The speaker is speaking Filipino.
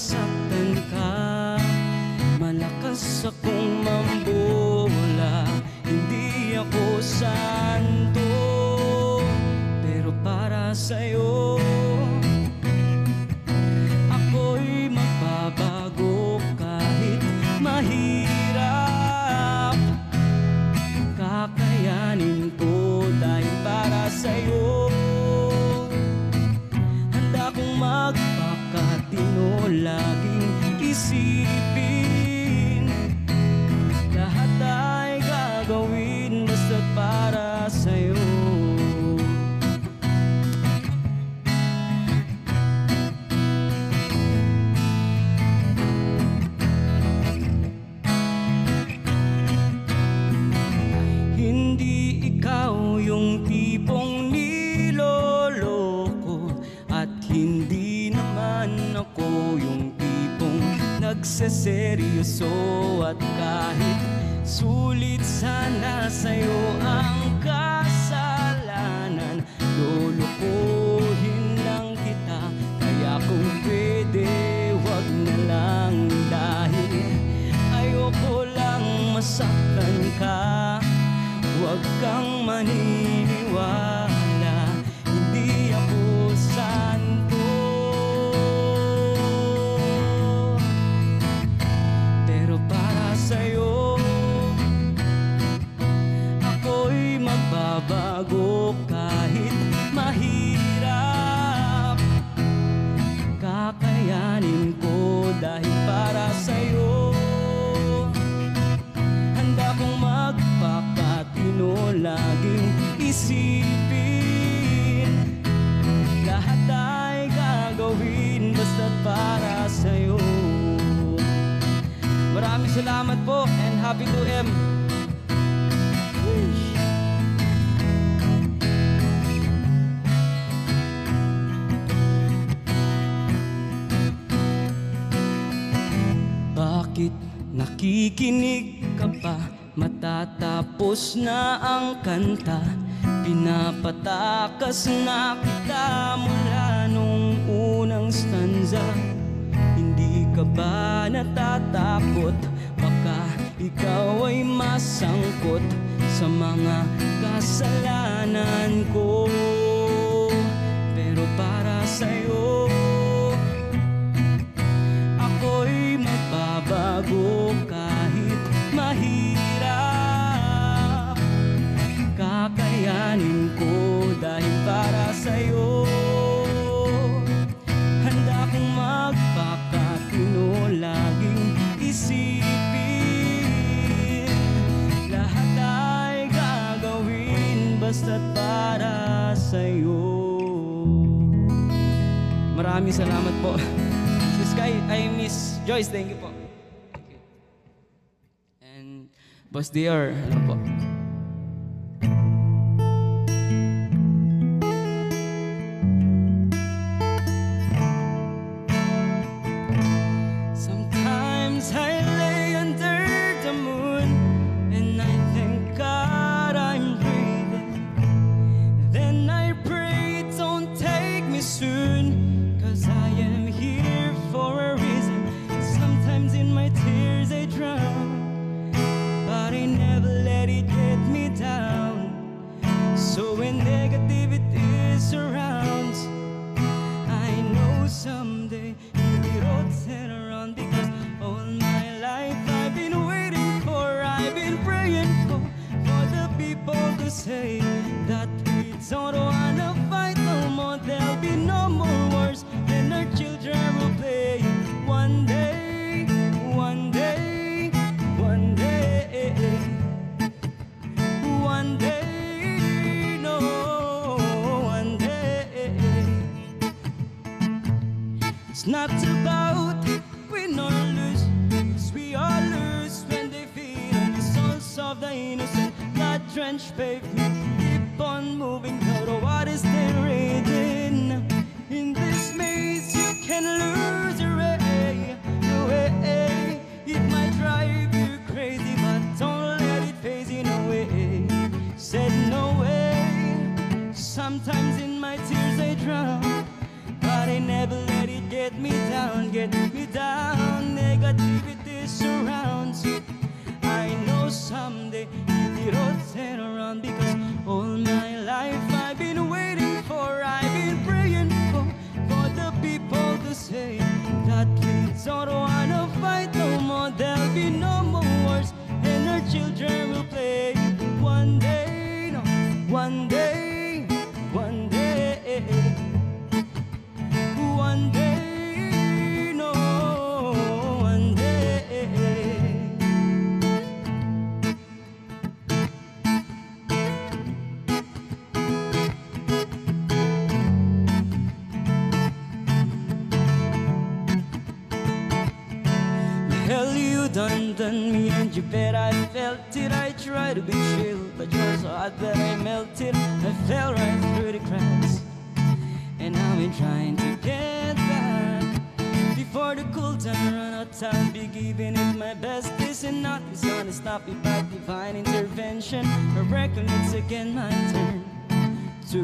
masaktan ka. Malakas akong mambola, hindi ako santo, pero para sa'yo ako'y magbabago kahit mahirap. Kakayanin ko dahil para sa'yo. Handa kong magpakatino, laging isipin lahat ay gagawin basta't para sa'yo. Hindi ikaw yung tipong niloloko, at hindi naman ako yung tipong nagseseryoso. At kahit sulit sana sa'yo ang kasalanan, lulukuhin lang kita. Kaya kung pwede, wag na lang, dahil ayoko lang masaktan ka. Huwag kang maniniwala, hindi ako santo, pero para sa'yo ako'y magbabago kahit mahirap. Kakayanin ko dahil para sa'yo. Handa kong magpakatino, laging isipin lahat ay gagawin basta't para sa'yo. Maraming salamat po and happy 2M. Bakit nakikinig ka pa? Matatapos na ang kanta, pinapatakas na kita mula nung unang stanza. Hindi ka ba natatakot? Baka ikaw ay masangkot sa mga kasalanan ko, pero para sa'yo ako'y magbabago kahit mahirap. Kakayanin ko dahil para sa'yo. Handa kong magpakatino, laging isipin lahat ay gagawin basta't para sa'yo. Maraming salamat po. Si Sky, I Miss Joyce, thank you po. Thank you. And Boss DR, ano po? Sometimes I lay under the moon and I thank God I'm breathing. Then I pray, don't take me soon, 'cause I am here for a reason. Sometimes in my tears I drown, but I never let it get me down. So when negativity surrounds, I know someday it'll turn around, because all my life I've been waiting for, I've been praying for the people to say that we don't wanna fight no more. There'll be no more wars, and our children will play. One day, one day, one day, one day, no, one day. It's not about win or lose, 'cause we all lose when they feed on the souls of the innocent. Blood-drenched pavement, keep on moving though the water's still raging. In this maze you can lose your way. It might drive you crazy, but don't let it phase you, no way. Said no way. Sometimes in my tears I drown, but I never let it get get me down, get me down. Negativity surrounds you. I know someday it will turn around, because all my life I've been waiting for, I've been praying for the people to say that we don't wanna fight no more. There'll be no more wars, and our children will play. One day, no, one day, one day, one day, no, one day. Hell, you done me, and you bet I felt it. I tried to be chill, but you're so hot that I melted. I fell right through the cracks, and I've been trying to get back. Before the cool time run out, I'll be giving it my best. This and nothing's gonna stop me but divine intervention. I reckon it's again my turn to